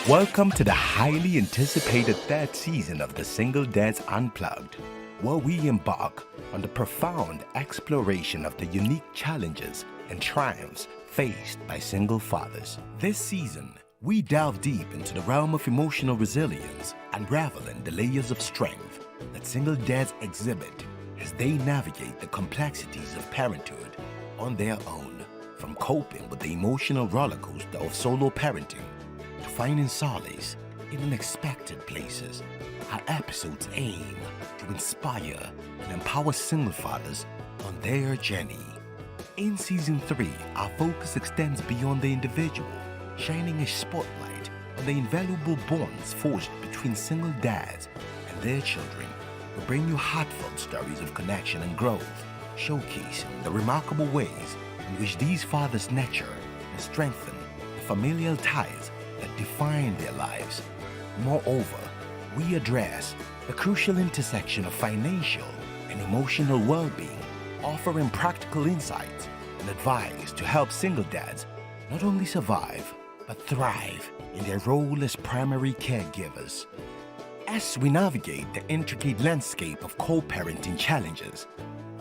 Welcome to the highly anticipated third season of the Single Dads Unplugged, where we embark on the profound exploration of the unique challenges and triumphs faced by single fathers. This season, we delve deep into the realm of emotional resilience, unraveling the layers of strength that single dads exhibit as they navigate the complexities of parenthood on their own, from coping with the emotional rollercoaster of solo parenting to finding solace in unexpected places. Our episodes aim to inspire and empower single fathers on their journey. In Season 3, our focus extends beyond the individual, shining a spotlight on the invaluable bonds forged between single dads and their children. We bring you heartfelt stories of connection and growth, showcasing the remarkable ways in which these fathers nurture and strengthen the familial ties that define their lives. Moreover, we address the crucial intersection of financial and emotional well-being, offering practical insights and advice to help single dads not only survive, but thrive in their role as primary caregivers. As we navigate the intricate landscape of co-parenting challenges,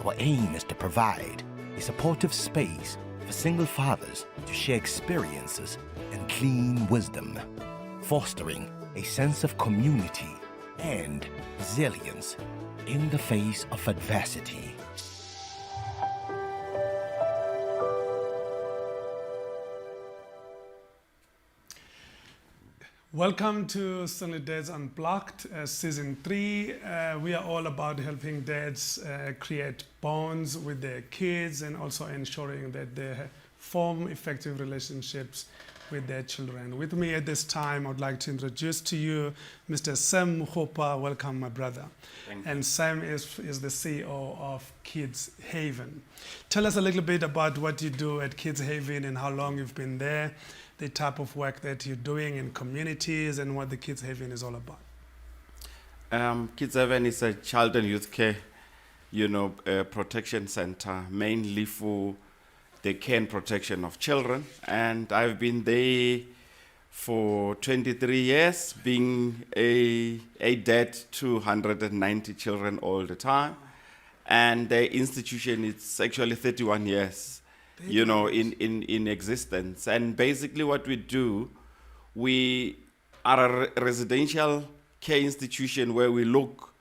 our aim is to provide a supportive space for single fathers to share experiences and glean wisdom, fostering a sense of community and resilience in the face of adversity. Welcome to Single Dads Unplugged, Season 3. We are all about helping dads create bonds with their kids and also ensuring that they form effective relationships with their children. With me at this time, I would like to introduce to you Mr. Sam Mokgopha. Welcome, my brother. Thank you. And Sam is the CEO of Kids Haven. Tell us a little bit about what you do at Kids Haven and how long you've been there, the type of work that you're doing in communities, and what the Kids Haven is all about. Kids Haven is a child and youth care, protection center, mainly for the care and protection of children. And I've been there for 23 years, being a dad to 190 children all the time. And the institution is actually 31 years. In existence. And basically what we do, we are a residential care institution where we look,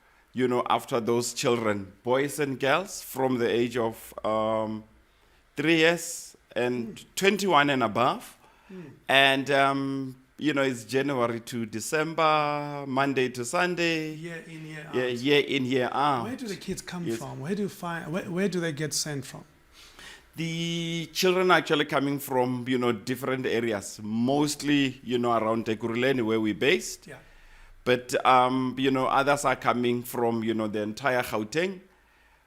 after those children, boys and girls from the age of 3 years and 21 and above. And, it's January to December, Monday to Sunday. Year in, year out. Yeah, year in, year out. Where do the kids come Yes. from? Where do they get sent from? The children are actually coming from, different areas, mostly, around Ekurhuleni where we're based. Yeah. But, others are coming from, the entire Gauteng,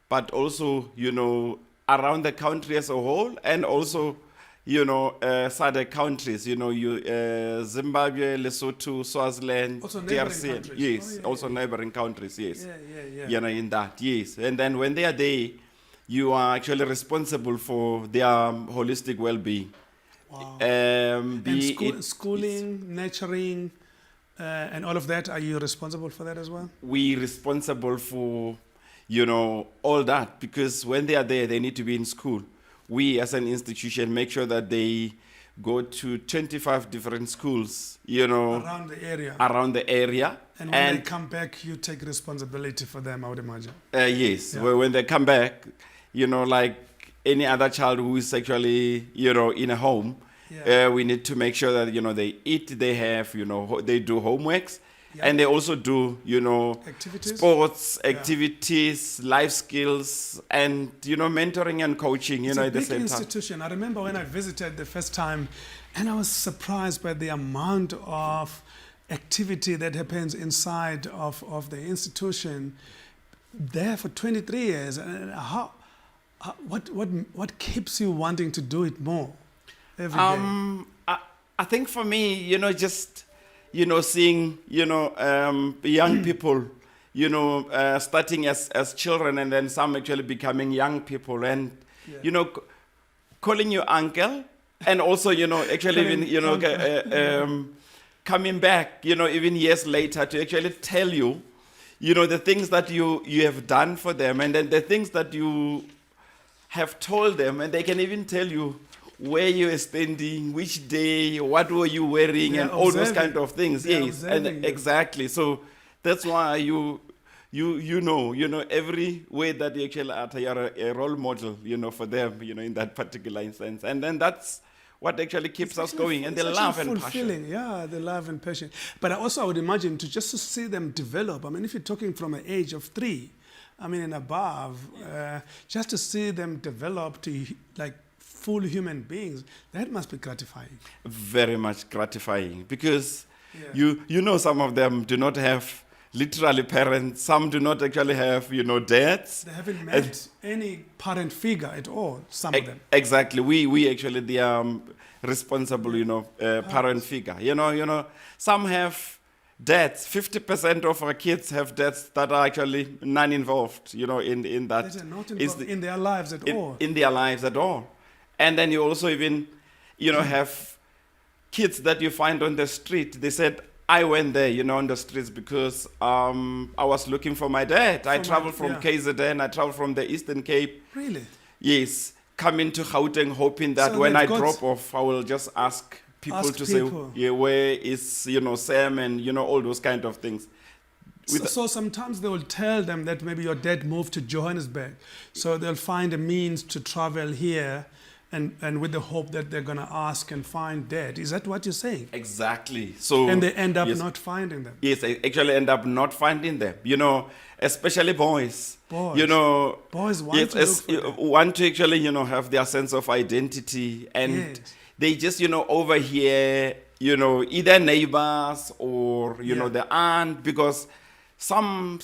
but also, around the country as a whole, and also, SADC countries, Zimbabwe, Lesotho, Swaziland, Also neighboring DRC. countries. Yes, Oh, yeah, also neighboring countries, yes. Yeah. In that, yes. And then when they are there, you are actually responsible for their holistic well-being. Wow. And Schooling, nurturing, and all of that, are you responsible for that as well? we responsible for, all that, because when they are there, they need to be in school. We, as an institution, make sure that they go to 25 different schools, Around the area. And when they come back, you take responsibility for them, I would imagine. Yes, Yeah. when they come back, like any other child who is actually, in a home, Yeah. we need to make sure that, they eat, they have, they do homeworks, Yeah. and they also do, Activities? sports, Yeah. activities, life skills, and, mentoring and coaching, It's at a the big same time. institution. I remember when I visited the first time, and I was surprised by the amount of activity that happens inside of the institution. There for 23 years, and what keeps you wanting to do it more every day? I think for me, just, seeing, young people, starting as children and then some actually becoming young people and, Yeah. Calling you uncle and also, actually even, coming back, even years later to actually tell you, the things that you have done for them, and then the things that you have told them, and they can even tell you where you were standing, which day, what were you wearing, and all those kind of things. Yes, and exactly. So that's why you know every way that you actually are, you're a role model, for them, in that particular instance. And then that's what actually keeps us going, and the love and passion. Yeah, the love and passion. But I would imagine to see them develop. I mean, if you're talking from an age of 3, and above, just to see them develop to like full human beings, that must be gratifying. Very much gratifying, because some of them do not have literally parents. Some do not actually have, dads. They haven't met any parent figure at all, some of them. Exactly. We actually the responsible, parent figure. Some have dads. 50% of our kids have dads that are actually non-involved, in that. That are not involved in their lives at all. In their lives at all. And then you also even, have kids that you find on the street. They said, I went there, on the streets because I was looking for my dad. I traveled from KZN, I traveled from the Eastern Cape. Really? Yes. Coming to Gauteng, hoping that when I drop off, I will just ask people say, where is, Sam, and, all those kind of things. So sometimes they will tell them that maybe your dad moved to Johannesburg. So they'll find a means to travel here and with the hope that they're going to ask and find dad. Is that what you're saying? Exactly. So and they end up not finding them. Yes, they actually end up not finding them. Especially boys. Boys want to actually, have their sense of identity, and they just, overhear, either neighbors or, the aunt, because some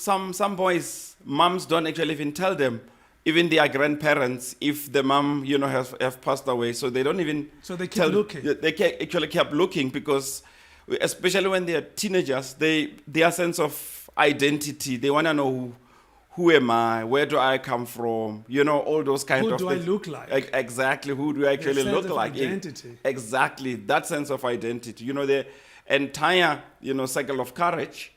boys, moms don't actually even tell them, even their grandparents, if the mom, have passed away. So they don't even So they keep looking. They actually kept looking, because especially when they're teenagers, their sense of identity, they want to know who am I, where do I come from, all those kind of things. Who do I look like? Exactly, who do I actually look like? Identity. Exactly, that sense of identity. The entire, cycle of courage.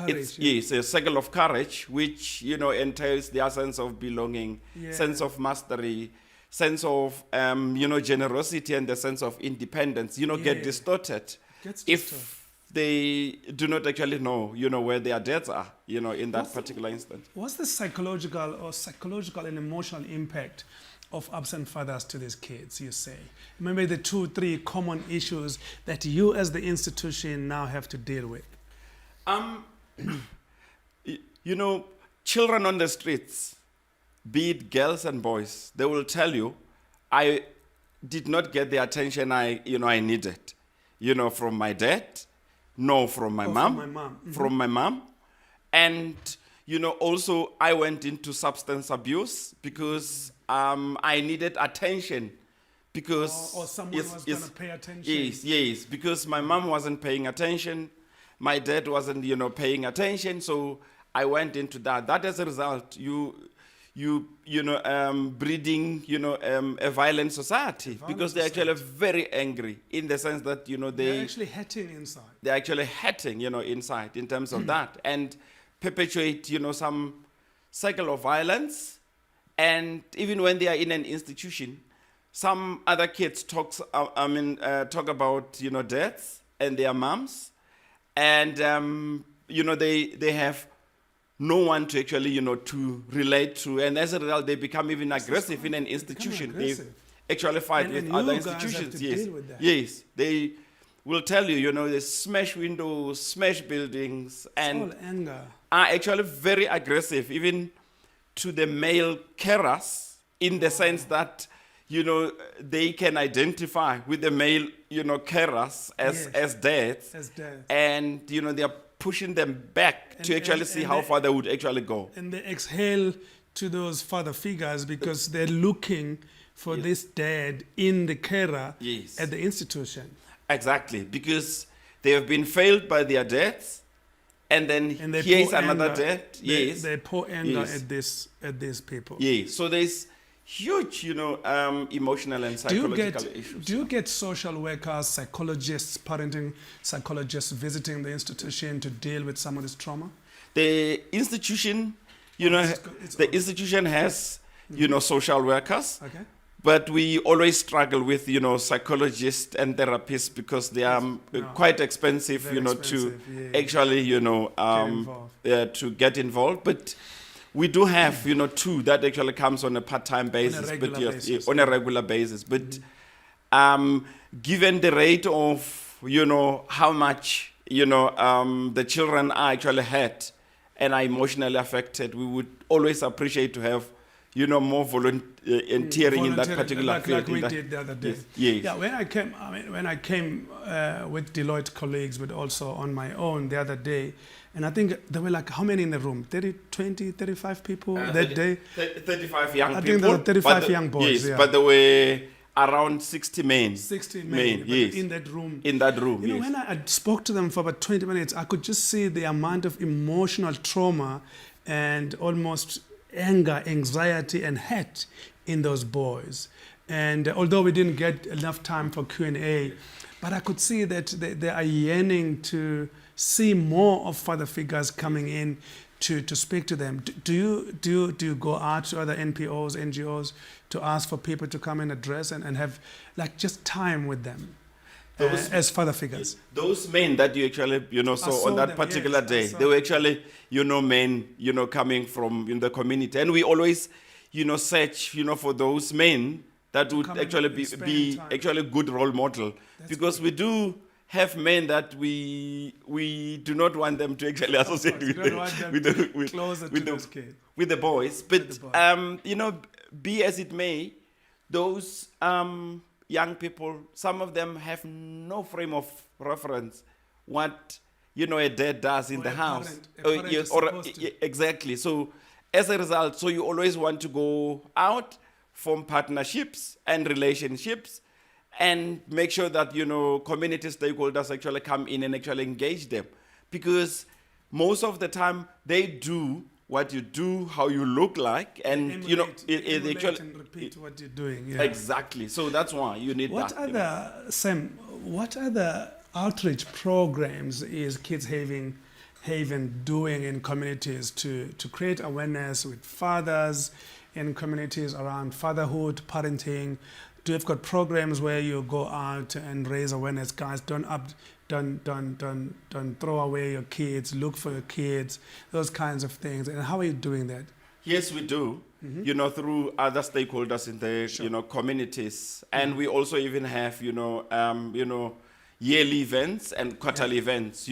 It's a cycle of courage, which, entails their sense of belonging, sense of mastery, sense of, generosity, and the sense of independence, get distorted if they do not actually know, where their dads are, in that particular instance. What's the psychological and emotional impact of absent fathers to these kids, you say? Maybe the 2-3 common issues that you as the institution now have to deal with. Children on the streets, be it girls and boys, they will tell you, I did not get the attention I needed, from my dad, no, from my mom. From my mom. And, also I went into substance abuse because I needed attention. Because or someone was going to pay attention. Yes, because my mom wasn't paying attention. My dad wasn't, paying attention, so I went into that. That, as a result, breeding, a violent society, because they're actually very angry, in the sense that, they're actually hurting inside. They're actually hurting, inside, in terms of that, and perpetuate, some cycle of violence. And even when they are in an institution, some other kids talk about, dads and their moms. And, they have no one to actually, to relate to. And as a result, they become even aggressive in an institution. They actually fight with other institutions. Yes, they will tell you, they smash windows, smash buildings. And all anger. Are actually very aggressive, even to the male carers, in the sense that, they can identify with the male, carers as dads. And, they are pushing them back to actually see how far they would actually go. And they exhale to those father figures, because they're looking for this dad in the carer at the institution. Exactly, because they have been failed by their dads, and then here's another dad. They pour anger at these people. Yes, so there's huge, emotional and psychological issues. Do you get social workers, psychologists, parenting psychologists visiting the institution to deal with some of this trauma? The institution, institution has, social workers, Okay. but we always struggle with, psychologists and therapists because they are quite expensive, Very expensive, to actually, to get involved. But we do have, two that actually comes on a part-time basis, on a regular basis. But given the rate of, how much, the children are actually hurt and are emotionally affected, we would always appreciate to have, more volunteering in that particular field. Like we did the other day. Yes. Yeah, when I came with Deloitte colleagues, but also on my own the other day, and I think there were like, how many in the room? 30, 20, 35 people that day? 35 young people. I think there were 35 young boys. Yes, yeah. but there were around 60 men. 60 men yes. in that room. In that room, You know, when I spoke to them for about 20 minutes, I could just see the amount of emotional trauma and almost anger, anxiety, and hate in those boys. And although we didn't get enough time for Q&A, but I could see that they are yearning to see more of father figures coming in to speak to them. Do you go out to other NPOs, NGOs to ask for people to come and address and have like just time with them as father figures? Those men that you actually, saw on that them, particular yes, day, they were actually, men, coming from in the community. And we always, search, for those men that would actually be actually good role model. Because we do have men that we do not want them to actually associate with the boys. But, be as it may, those young people, some of them have no frame of reference what, a dad does in the house. Exactly. So as a result, so you always want to go out, form partnerships and relationships, and make sure that, community stakeholders actually come in and actually engage them. Because most of the time, they do what you do, how you look like, and, emulate and repeat what you're doing. Yeah. Exactly. So that's why you need Sam, what other outreach programs is Kids Haven doing in communities to create awareness with fathers in communities around fatherhood, parenting? Do you've got programs where you go out and raise awareness, guys? Don't throw away your kids. Look for your kids. Those kinds of things. And how are you doing that? Yes, we do. Mm-hmm. Through other stakeholders in the communities, and we also even have yearly events and quarterly events.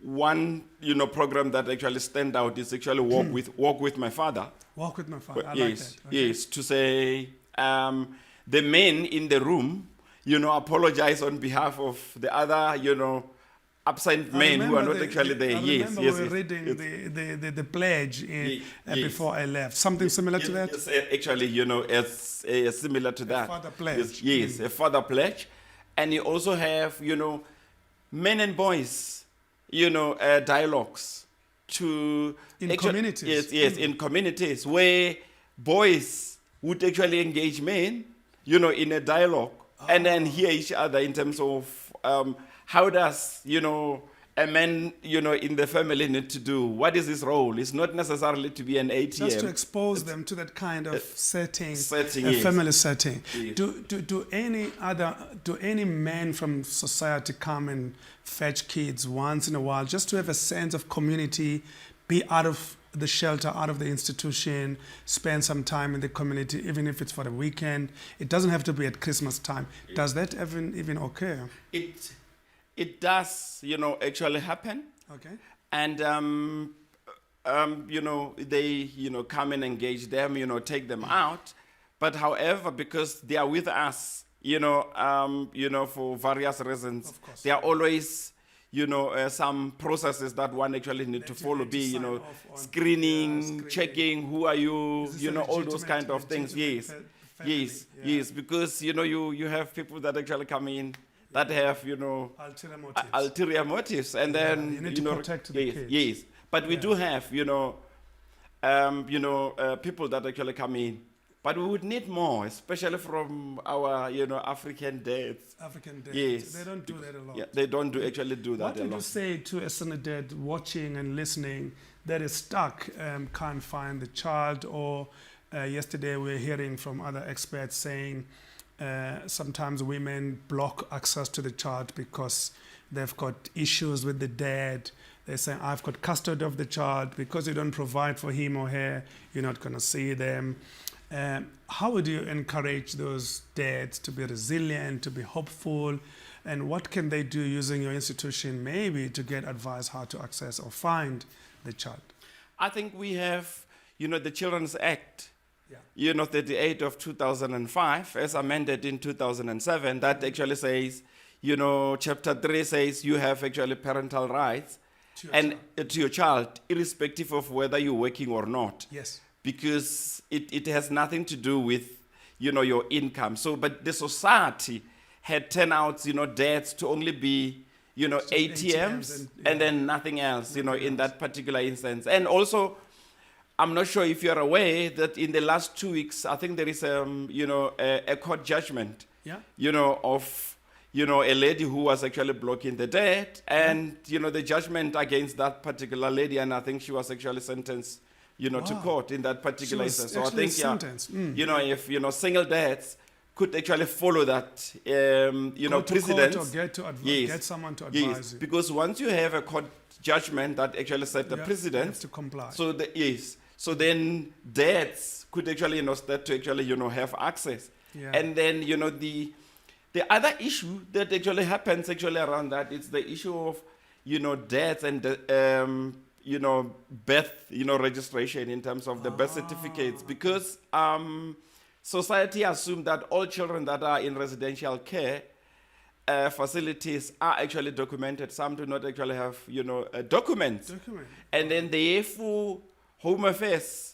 One program that actually stand out is actually walk with my father. Walk with my father. I yes, like that. Okay. Yes, to say. The men in the room, apologize on behalf of the other, absent men who are not actually there. I remember we were reading the pledge before I left. Something similar to that? Yes, actually, it's similar to that. A father pledge. Yes, a father pledge. And you also have, men and boys, dialogues in communities. Yes, in communities where boys would actually engage men, in a dialogue, and then hear each other in terms of how does, a man, in the family need to do? What is his role? It's not necessarily to be an ATM. Just to expose them to that kind of setting yes. family setting. Yes. Do any men from society come and fetch kids once in a while just to have a sense of community, be out of the shelter, out of the institution, spend some time in the community, even if it's for the weekend? It doesn't have to be at Christmas time. Does that even occur? It does, actually happen. Okay. And, they, come and engage them, take them out. But however, because they are with us, for various reasons, there are always, some processes that one actually need to follow, screening, checking, who are you, all those kind of things. Yes, yes, because, you have people that actually come in that have, ulterior motives, and then, you need to protect the kids. Yes, but we do have, people that actually come in But we would need more, especially from our, African dads. African dads. Yes. They don't do that a lot. Yeah, they don't actually do that What a would lot. you say to a single dad watching and listening that is stuck, can't find the child, or yesterday we were hearing from other experts saying sometimes women block access to the child because they've got issues with the dad. They're saying, I've got custody of the child. Because you don't provide for him or her, you're not going to see them. How would you encourage those dads to be resilient, to be hopeful? And what can they do using your institution maybe to get advice how to access or find the child? I think we have, the Children's Act, Yeah. 38 of 2005, as amended in 2007, that actually says, Chapter 3 says you have actually parental rights to your child, irrespective of whether you're working or not. Yes. Because it has nothing to do with, your income. So, but the society had turned out, dads to only be, ATMs and then nothing else, in that particular instance. And also, I'm not sure if you're aware that in the last 2 weeks, I think there is, a court judgment, Yeah. Of, a lady who was actually blocking the dad, and, the judgment against that particular lady, and I think she was actually sentenced, to Wow. court in that particular She was instance. So I actually think, sentenced. if, single dads could actually follow that, Go to precedence. court or Yes. get someone to advise Yes, you. because once you have a court judgment that actually set the Yeah, you precedent, have to comply. so then dads could actually, start to actually, have access. Yeah. And then, the other issue that actually happens actually around that, it's the issue of, dads and, birth, registration in terms of the birth certificates, because society assumes that all children that are in residential care facilities are actually documented. Some do not actually have, documents. Document. And then therefore, Home Affairs,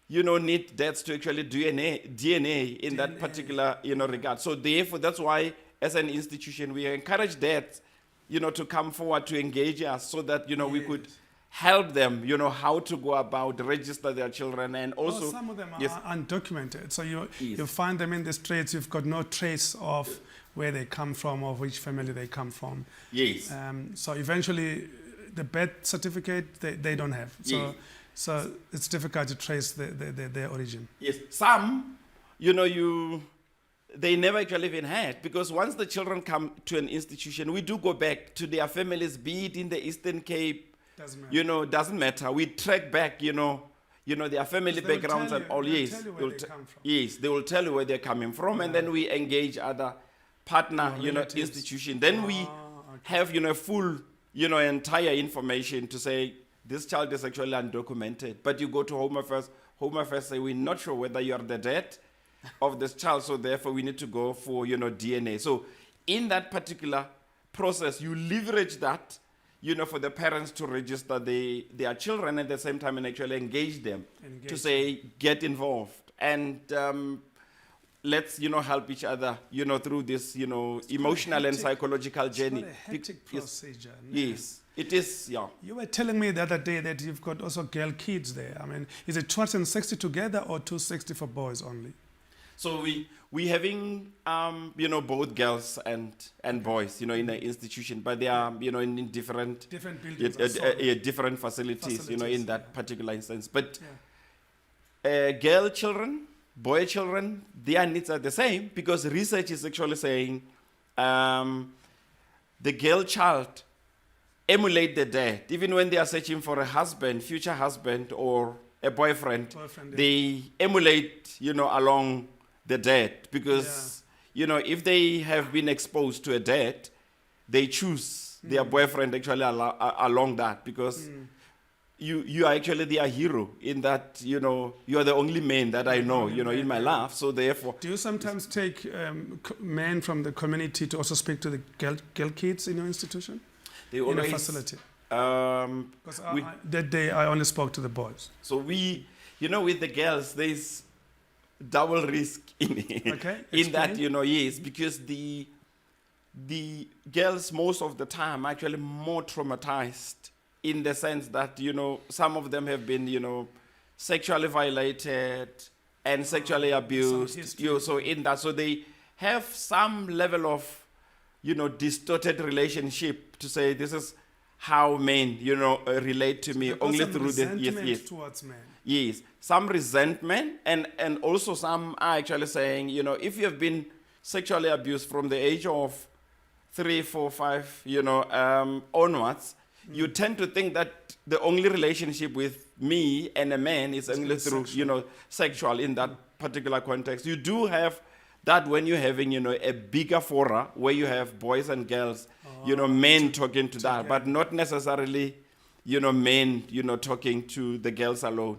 need dads to actually do DNA in that particular, regard. So therefore, that's why, as an institution, we encourage dads, to come forward to engage us so that, we could help them, how to go about register their children, and also Some of them yes. are undocumented. So you Yes. find them in the streets. You've got no trace of where they come from or which family they come from. Yes. So eventually, the birth certificate they don't have. So Yes. so it's difficult to trace their origin. Yes, some, they never actually even had, because once the children come to an institution, we do go back to their families, be it in the Eastern Cape, Doesn't matter. doesn't matter. We track back, their family They will backgrounds tell and you- all. they'll Yes, tell you where they'll they t- come from. yes, they will tell you where they're coming from, and then we engage other partner, relatives. institution. Then we Okay. have, full, entire information to say this child is actually undocumented. But you go to Home Affairs say, we're not sure whether you are the dad of this child, so therefore we need to go for, DNA. So in that particular process, you leverage that, for the parents to register their children, at the same time and actually engage them to say, get involved. And let's, help each other, through this, emotional and psychological journey. It's not a hectic Yes. procedure. no. Yes, it is, yeah. You were telling me the other day that you've got also girl kids there. I mean, is it 260 together or 260 for boys only? So we having, both girls and boys, in the institution, but they are, in different Different buildings. I saw. different facilities, in that yeah. particular instance. But Yeah. girl children, boy children, their needs are the same, because research is actually saying the girl child emulate the dad. Even when they are searching for a husband, future husband, or a boyfriend, Boyfriend, yeah. they emulate, along the dad, because, if they have been exposed to a dad, they choose their boyfriend actually along that, because you are actually their hero in that, you are the only man that I know, in my life. So therefore, Do you sometimes take men from the community to also speak to the girl kids in your institution? they In a always, facility? Because we- that day I only spoke to the boys. so we, with the girls, there's double risk in Okay, in that, explain. yes, because the girls most of the time are actually more traumatized, in the sense that, some of them have been, sexually violated, and sexually abused. history. So in that, so they have some level of, distorted relationship to say this is how men, relate to me They've got only some through the resentment towards men. Yes, some resentment, and also some are actually saying, if you have been sexually abused from the age of 3, 4, 5, onwards, you tend to think that the only relationship with me and a man is only through, sexual in that particular context. You do have that when you're having, a bigger fora where you have boys and girls, men talking to that, but not necessarily, men, talking to the girls alone,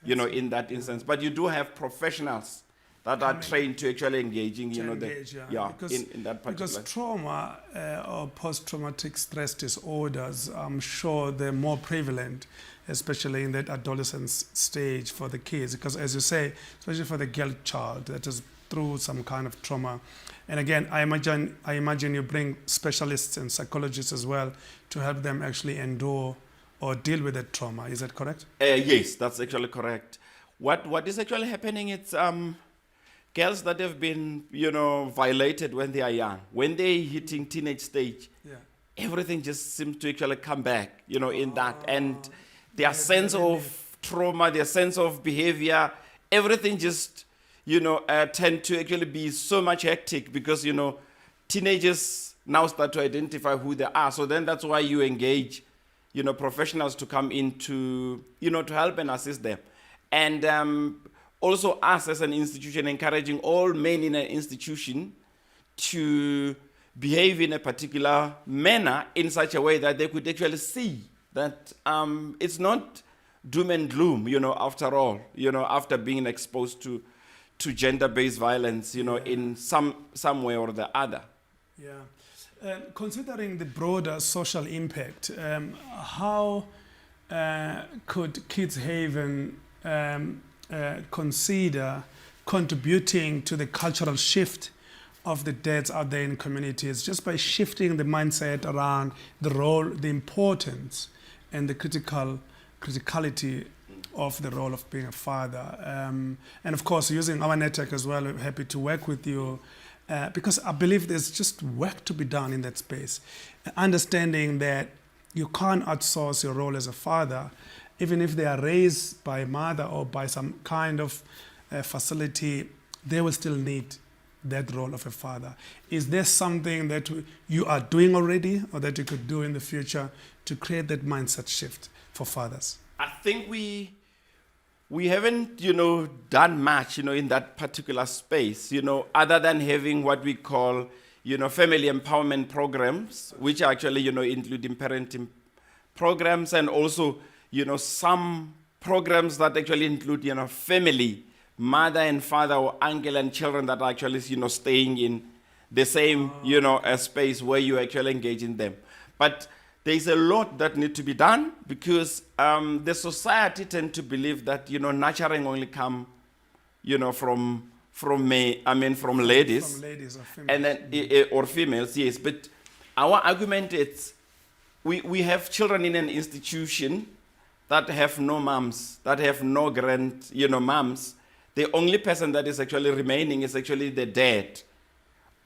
in that instance. But you do have professionals that are trained to actually engaging, Because, in that particular. Because trauma or post-traumatic stress disorders, I'm sure they're more prevalent, especially in that adolescence stage for the kids. Because as you say, especially for the girl child that is through some kind of trauma. And again, I imagine you bring specialists and psychologists as well to help them actually endure or deal with that trauma. Is that correct? Yes, that's actually correct. What is actually happening? It's girls that have been, violated when they are young, when they're hitting teenage stage, everything just seems to actually come back, in that. And their sense of trauma, their sense of behavior, everything just, tend to actually be so much hectic because, teenagers now start to identify who they are. So then that's why you engage, professionals to come in to, to help and assist them. And also us as an institution encouraging all men in an institution to behave in a particular manner in such a way that they could actually see that it's not doom and gloom, after all, after being exposed to gender-based violence, in some way or the other. Yeah. Considering the broader social impact, how could Kids Haven consider contributing to the cultural shift of the dads out there in communities just by shifting the mindset around the role, the importance, and the criticality of the role of being a father? And of course, using our network as well, we're happy to work with you because I believe there's just work to be done in that space. Understanding that you can't outsource your role as a father, even if they are raised by a mother or by some kind of facility, they will still need that role of a father. Is there something that you are doing already or that you could do in the future to create that mindset shift for fathers? I think we haven't, done much, in that particular space, other than having what we call, family empowerment programs, which actually, including parenting programs and also, some programs that actually include, family, mother and father or uncle and children that are actually, staying in the same, space where you actually engage in them. But there's a lot that need to be done because the society tend to believe that, nurturing only come, from ladies. From ladies or females. And then, or females, yes. But our argument is we have children in an institution that have no moms, that have no moms. The only person that is actually remaining is actually the dad,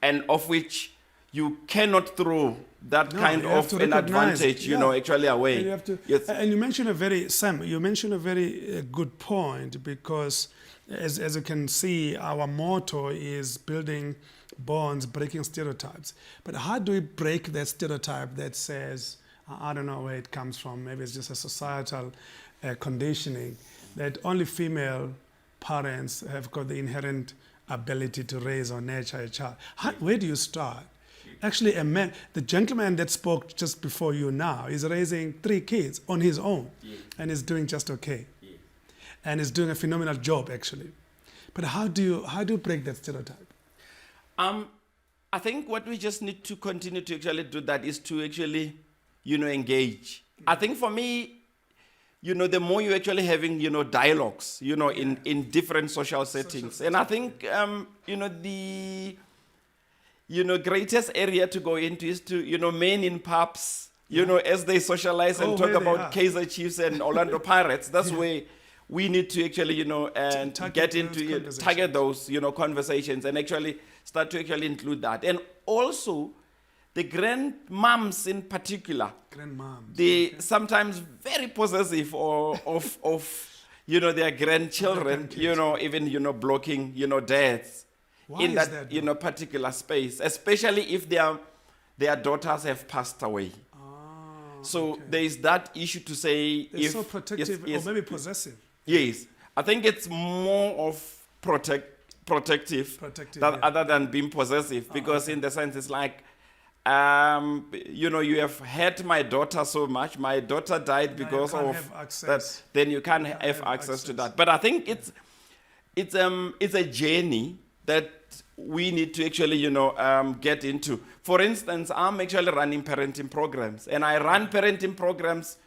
and of which you cannot throw that kind of an advantage, actually away. And you have to, yes. And you mentioned a very good point because as you can see, our motto is building bonds, breaking stereotypes. But how do we break that stereotype that says, I don't know where it comes from, maybe it's just a societal conditioning, that only female parents have got the inherent ability to raise or nurture a child. Where do you start? Actually, a man, the gentleman that spoke just before you now, is raising 3 kids on his own, and is doing just okay, and is doing a phenomenal job actually. But how do you break that stereotype? I think what we just need to continue to actually do that is to actually, engage. I think for me, the more you're actually having, dialogues, in different social settings. And I think, the greatest area to go into is to, men in pubs, as they socialize and talk about Kaizer Chiefs and Orlando Pirates. That's where we need to actually, you know, and Target get those into conversations. target those, you know, conversations and actually start to actually include that. And also, the grandmoms in particular, Grandmoms. they sometimes very possessive of you know, their grandchildren, grandkids. you know, even, you know, blocking, you know, dads Why in is that, that, you know, particular space, especially if their daughters have passed away. So okay. there is that issue to say They're if so protective yes, or maybe possessive. yes, I think it's more of protective, Protective, than, yeah. other than being possessive, because okay. in the sense it's like, you know, you have hurt my daughter so much. My daughter died Now you because can't of have that. access. Then you can't have have access to access. that. But I think it's a journey that we need to actually, you know, get into. For instance, I'm actually running parenting programs, and I run parenting programs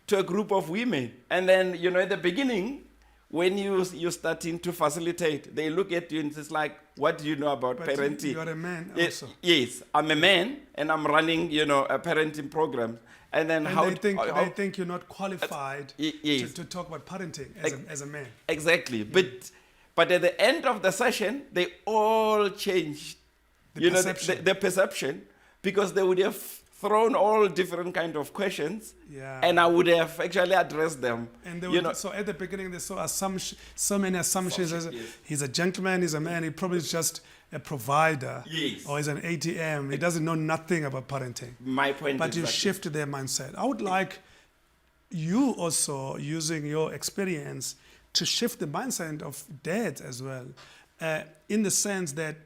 to a group of women. And then, you know, at the beginning, when you're starting to facilitate, they look at you and it's like, what do you know about But parenting? you're a man Yes, also. yes, I'm a man, and I'm running, you know, a parenting program. And then And how they think you're not qualified yes. to talk about parenting as a man. Exactly. But at the end of the session, they all changed, The you perception. know, the perception, because they would have thrown all different kind of questions, Yeah. and I would have actually addressed them. And they you would, know, so at the beginning, they saw so many assumptions. As Yes. He's a gentleman, he's a man, he probably is just a provider. Yes. Or he's an ATM. He doesn't know nothing about parenting. my point But is you that shifted their mindset. I would like you also, using your experience, to shift the mindset of dads as well, in the sense that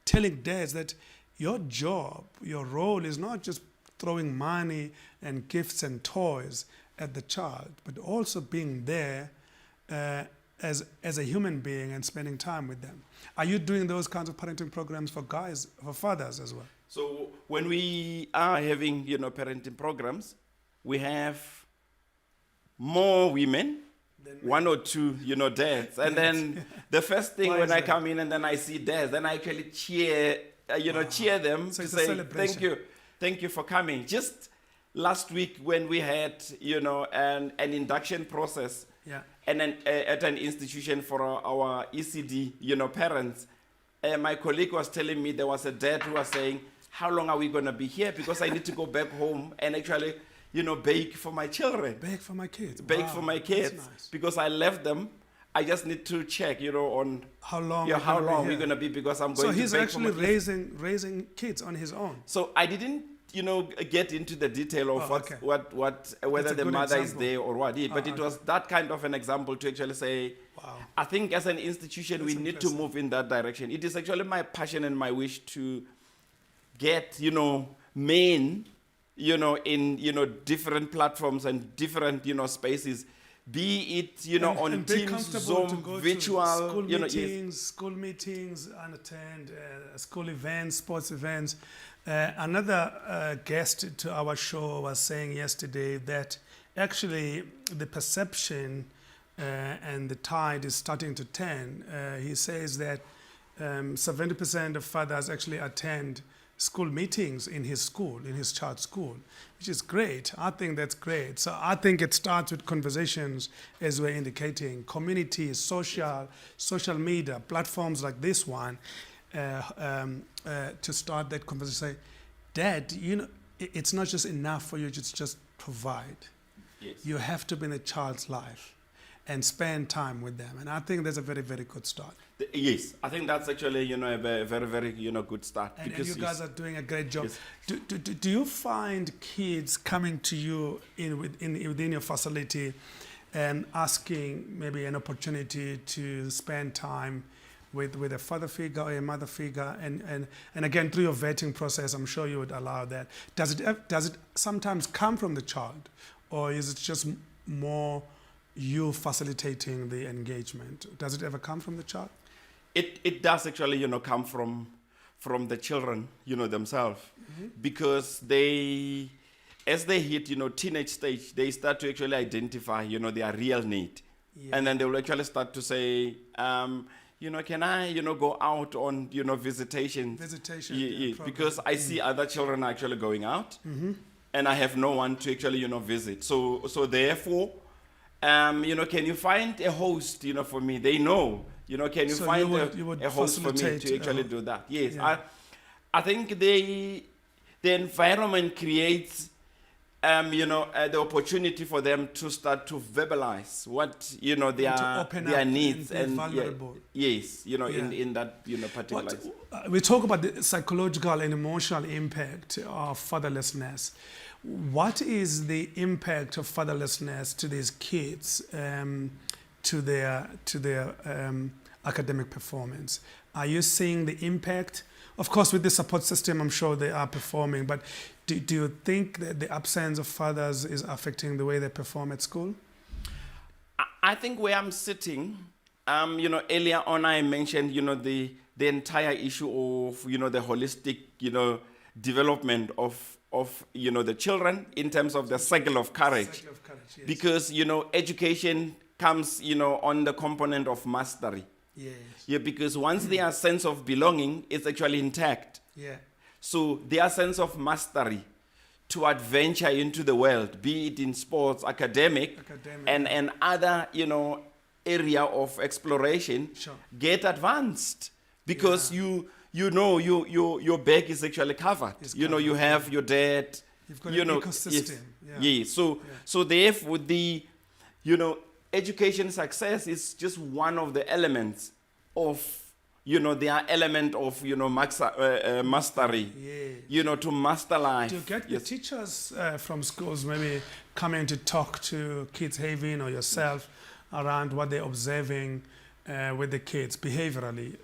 telling dads that your job, your role is not just throwing money and gifts and toys at the child, but also being there as a human being and spending time with them. Are you doing those kinds of parenting programs for guys, for fathers as well? So when we are having, you know, parenting programs, we have more women, one or two, you know, dads. And then the first thing Why when is I that? come in and then I see dads, then I actually cheer, cheer them So to it's a say, celebration. thank you for coming. Just last week when we had, you know, an induction process, Yeah. and then at an institution for our ECD, you know, parents, my colleague was telling me there was a dad who was saying, how long are we going to be here? Because I need to go back home and actually, you know, bake for my children. Bake for my kids. Bake Wow, for my that's kids. nice. Because I left them. I just need to check, you know, on How long? yeah, we're how gonna be long we're here. going to be, because I'm So going he's to bake for my actually kids. raising kids on his own. So I didn't, you know, get into the detail of Oh, okay. whether a the good mother example. is there or what. But it okay. was that kind of an example to actually say, Wow. I think as an institution, we That's need to impressive. move in that direction. It is actually my passion and my wish to get, you know, men, you know, in, you know, different platforms and different, you know, spaces, be it, you know, on and be Teams, comfortable to Zoom, go to virtual, school you know, yes. school meetings, and attend school events, sports events. Another guest to our show was saying yesterday that actually the perception and the tide is starting to turn. He says that 70% of fathers actually attend school meetings in his school, in his child's school, which is great. I think that's great. So I think it starts with conversations, as we're indicating, communities, social media, platforms like this one, to start that conversation. Say, Dad, you know, it's not just enough for you to just provide. Yes. You have to be in a child's life and spend time with them. And I think that's a very, very good start. Yes, I think that's actually, you know, a very, very, you know, good start. And because you guys yes. are doing a great job. Yes. Do you find kids coming to you within your facility and asking maybe an opportunity to spend time with a father figure or a mother figure? And again, through your vetting process, I'm sure you would allow that. Does it sometimes come from the child, or is it just more you facilitating the engagement? Does it ever come from the child? It does actually, you know, come from the children, you know, themselves, because they, as they hit, you know, teenage stage, they start to actually identify, you know, their real need, and then they will actually start to say, you know, can I, you know, go out on, you know, visitations? Because I see other children are actually going out, and I have no one to actually, you know, visit. So therefore, Can you find a host, for me? They know, can you So find you would a host for me facilitate, to actually do that? Yes, yeah. I think the environment creates, the opportunity for them to start to verbalize what, open their up needs and be vulnerable. yes, Yeah. in that, particular. We talk about the psychological and emotional impact of fatherlessness. What is the impact of fatherlessness to these kids, to their academic performance? Are you seeing the impact? Of course, with the support system, I'm sure they are performing, but do you think that the absence of fathers is affecting the way they perform at school? I think where I'm sitting, earlier on I mentioned, the entire issue of, the holistic, development of the children in terms of the cycle of courage. Cycle of courage, yes. Because, education comes, on the component of mastery. Yes. Yeah, because once their sense of belonging is actually intact, Yeah. so their sense of mastery to adventure into the world, be it in sports, academic. And other, area of exploration, Sure. get advanced because your bag is actually covered. You have your dad. You've got an ecosystem. Yes. So therefore the, education success is just one of the elements of, their element of, mastery. Yeah. To master life. Do you get the teachers from schools maybe coming to talk to Kids Haven or yourself around what they're observing with the kids behaviorally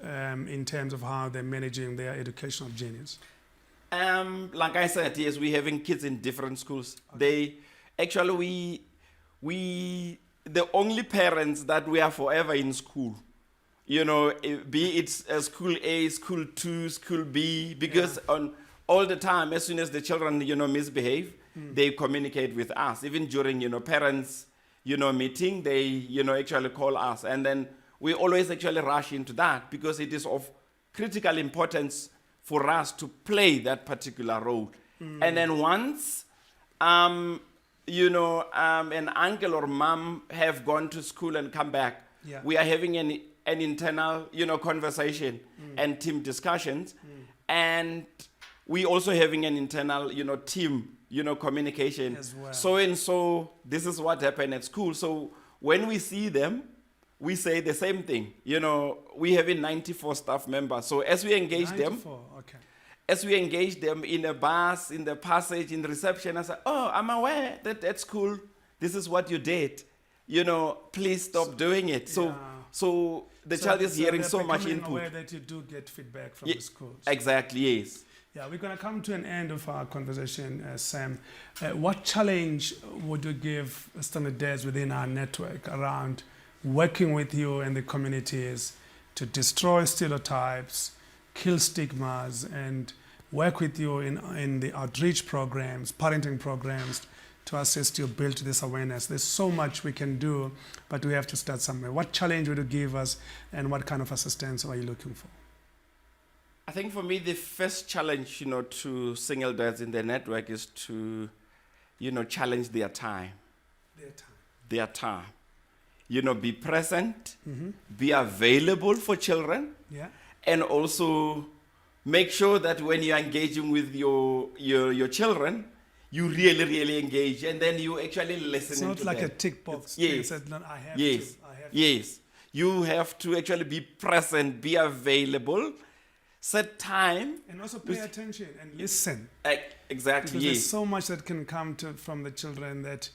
in terms of how they're managing their educational journeys? Like I said, yes, we're having kids in different schools. They actually we the only parents that we are forever in school. Be it school A, school 2, school B, because on all the time, as soon as the children, misbehave, they communicate with us. Even during, parents, meeting, they, actually call us. And then we always actually rush into that because it is of critical importance for us to play that particular role. And then once, an uncle or mom have gone to school and come back, we are having an internal, conversation and team discussions. And we also having an internal, team, communication. As well. So and so, this is what happened at school. So when we see them, we say the same thing. We have 94 staff members. So as we engage 94, them, okay. as we engage them in a bus, in the passage, in the reception, I say, oh, I'm aware that at school, this is what you did. Please stop doing it. So the child is hearing so much input. Aware that you do get feedback from the schools. Exactly, yes. Yeah, we're going to come to an end of our conversation, Sam. What challenge would you give standard dads within our network around working with you and the communities to destroy stereotypes, kill stigmas, and work with you in the outreach programs, parenting programs, to assist you build this awareness? There's so much we can do, but we have to start somewhere. What challenge would you give us, and what kind of assistance are you looking for? I think for me, the first challenge, to single dads in the network is to, challenge their time. Their time. Be present, be available for children, and also make sure that when you're engaging with your children, you really, really engage, and then you actually listen. It's not like them. A tick box. Yes. Said, no, I have yes. to. I have yes. You have to actually be present, be available, set time. And also pay attention and listen. Exactly. Because there's so much that can come from the children that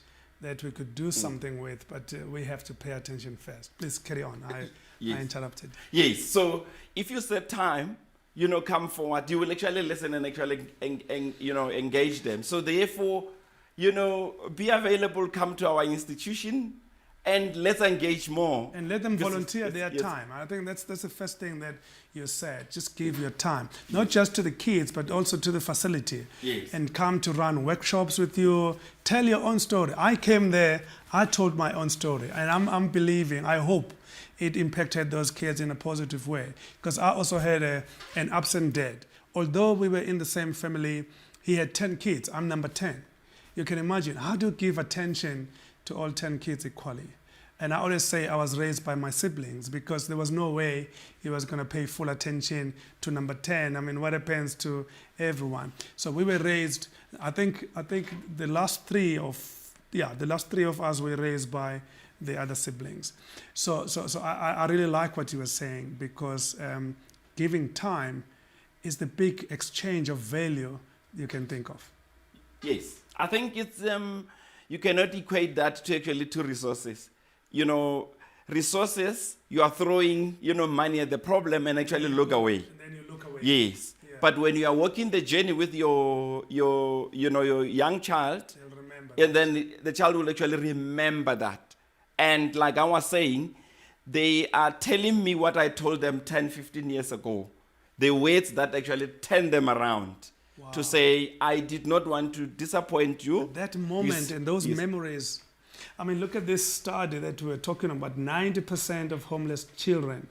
we could do something with, but we have to pay attention first. Please carry on. I interrupted. Yes. So if you set time, come forward, you will actually listen and actually, engage them. So therefore, be available, come to our institution, and let's engage more. And let them volunteer their time. I think that's the first thing that you said. Just give your time, not just to the kids, but also to the facility. Yes. And come to run workshops with you. Tell your own story. I came there, I told my own story, and I'm believing, I hope it impacted those kids in a positive way. Because I also had an absent dad. Although we were in the same family, he had 10 kids. I'm number 10. You can imagine, how do you give attention to all 10 kids equally. And I always say I was raised by my siblings because there was no way he was going to pay full attention to number 10. I mean, what happens to everyone? So we were raised, I think the last three of us were raised by the other siblings. So I really like what you were saying because giving time is the big exchange of value you can think of. Yes, I think it's you cannot equate that to actually to resources. You know, resources, you are throwing, money at the problem and actually look away. And then you look away. Yes. Yeah. But when you are walking the journey with your young child, They'll remember. and then the child will actually remember that. And like I was saying, they are telling me what I told them 10, 15 years ago. The words that actually turn them around to say, I did not want to disappoint you. That moment and those yes. memories. I mean, look at this study that we were talking about. 90% of homeless children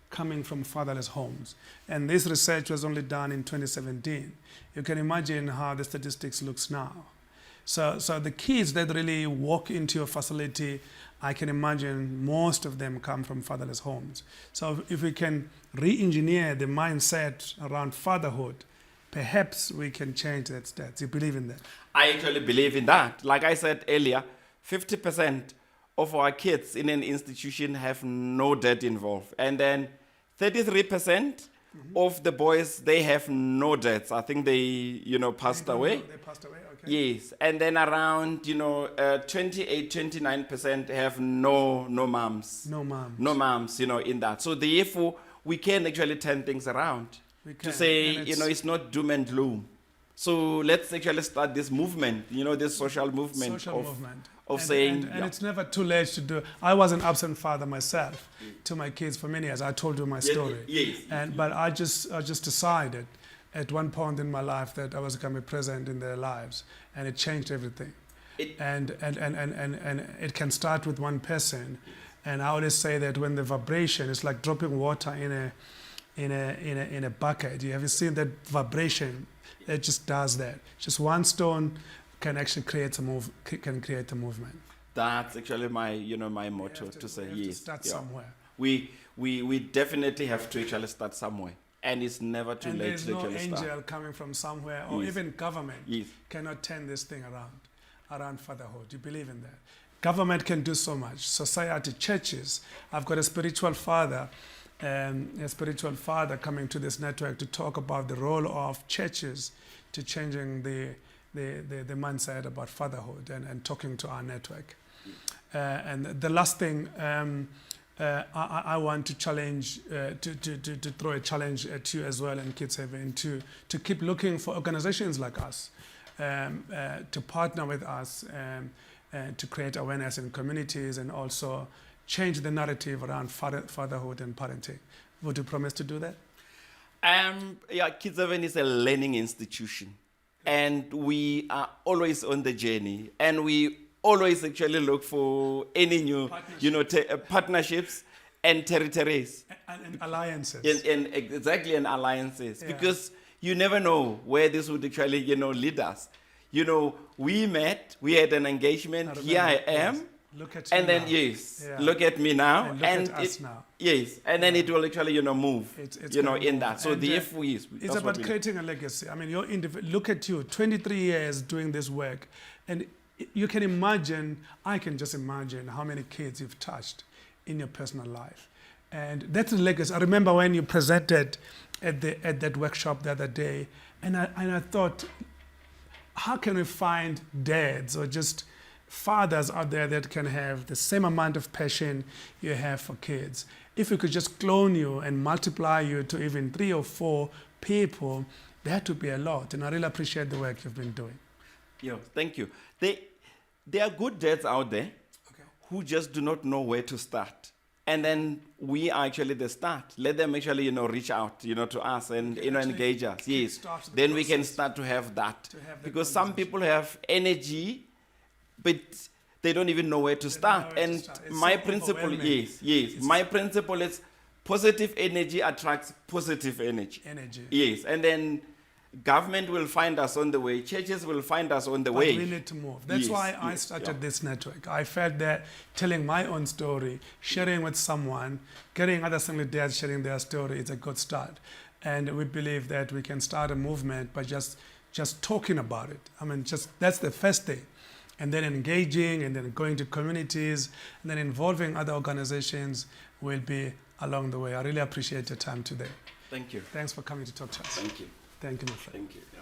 coming from fatherless homes. And this research was only done in 2017. You can imagine how the statistics looks now. So the kids that really walk into your facility, I can imagine most of them come from fatherless homes. So if we can re-engineer the mindset around fatherhood, perhaps we can change that stats. You believe in that? I actually believe in that. Like I said earlier, 50% of our kids in an institution have no debt involved. And then 33% of the boys, they have no debts. I think they, passed away. They passed away, okay. Yes. And then around, 28, 29% have no moms. No moms. No moms, in that. So therefore, we can actually turn things around We to can, say, and it's not doom and gloom. So let's actually start this movement, this social movement of saying... And it's never too late to do. I was an absent father myself to my kids for many years. I told you my story. Yes. But I just decided at one point in my life that I was going to be present in their lives, and it changed everything. And it can start with one person. And I always say that when the vibration is like dropping water in a bucket. Have you seen that vibration? It just does that. Just one stone can actually create a movement. That's actually my my motto to say We have yes. to start somewhere. We definitely have to actually start somewhere, and it's never too And late there's to no actually angel start. coming from somewhere, or Yes. even government Yes. cannot turn this thing around fatherhood. You believe in that? Government can do so much. Society, churches. I've got a spiritual father coming to this network to talk about the role of churches to changing the mindset about fatherhood and talking to our network. And the last thing I want to challenge, to throw a challenge at you as well and Kids Haven to keep looking for organizations like us, to partner with us, to create awareness in communities and also change the narrative around fatherhood and parenting. Would you promise to do that? Kids Haven is a learning institution, and we are always on the journey, and we always actually look for any new, partnerships and territories. And alliances. And alliances, because you never know where this would actually, lead us. We met, we had an engagement, here I am. Yes. Look at you and then, now. look at me now. And look at us now. Yes, and then it will actually, move, It's in gonna that. move. So And, therefore, yes. It's about creating a legacy. I mean, look at you, 23 years doing this work. And you can imagine, I can just imagine how many kids you've touched in your personal life. And that's a legacy. I remember when you presented at that workshop the other day, and I thought, how can we find dads or just fathers out there that can have the same amount of passion you have for kids? If we could just clone you and multiply you to even 3 or 4 people, that would be a lot. And I really appreciate the work you've been doing. Yeah, thank you. There are good dads out there who just do not know where to start. And then we are actually the start. Let them actually, reach out, to us and, engage us. Yes. Then we can start to have that. Because some people have energy, but they don't even know where to start. And my principle, my principle is positive energy attracts positive energy. Yes. And then Government will find us on the way. Churches will find us on the But way. we need to move. That's Yes, why I yes, started yeah. this network. I felt that telling my own story, sharing with someone, getting other single dads sharing their story is a good start. And we believe that we can start a movement by just talking about it. I mean, that's the first thing. And then engaging, and then going to communities, and then involving other organizations will be along the way. I really appreciate your time today. Thank you. Thanks for coming to talk to us. Thank you. Thank you, my friend. Thank you. Yeah.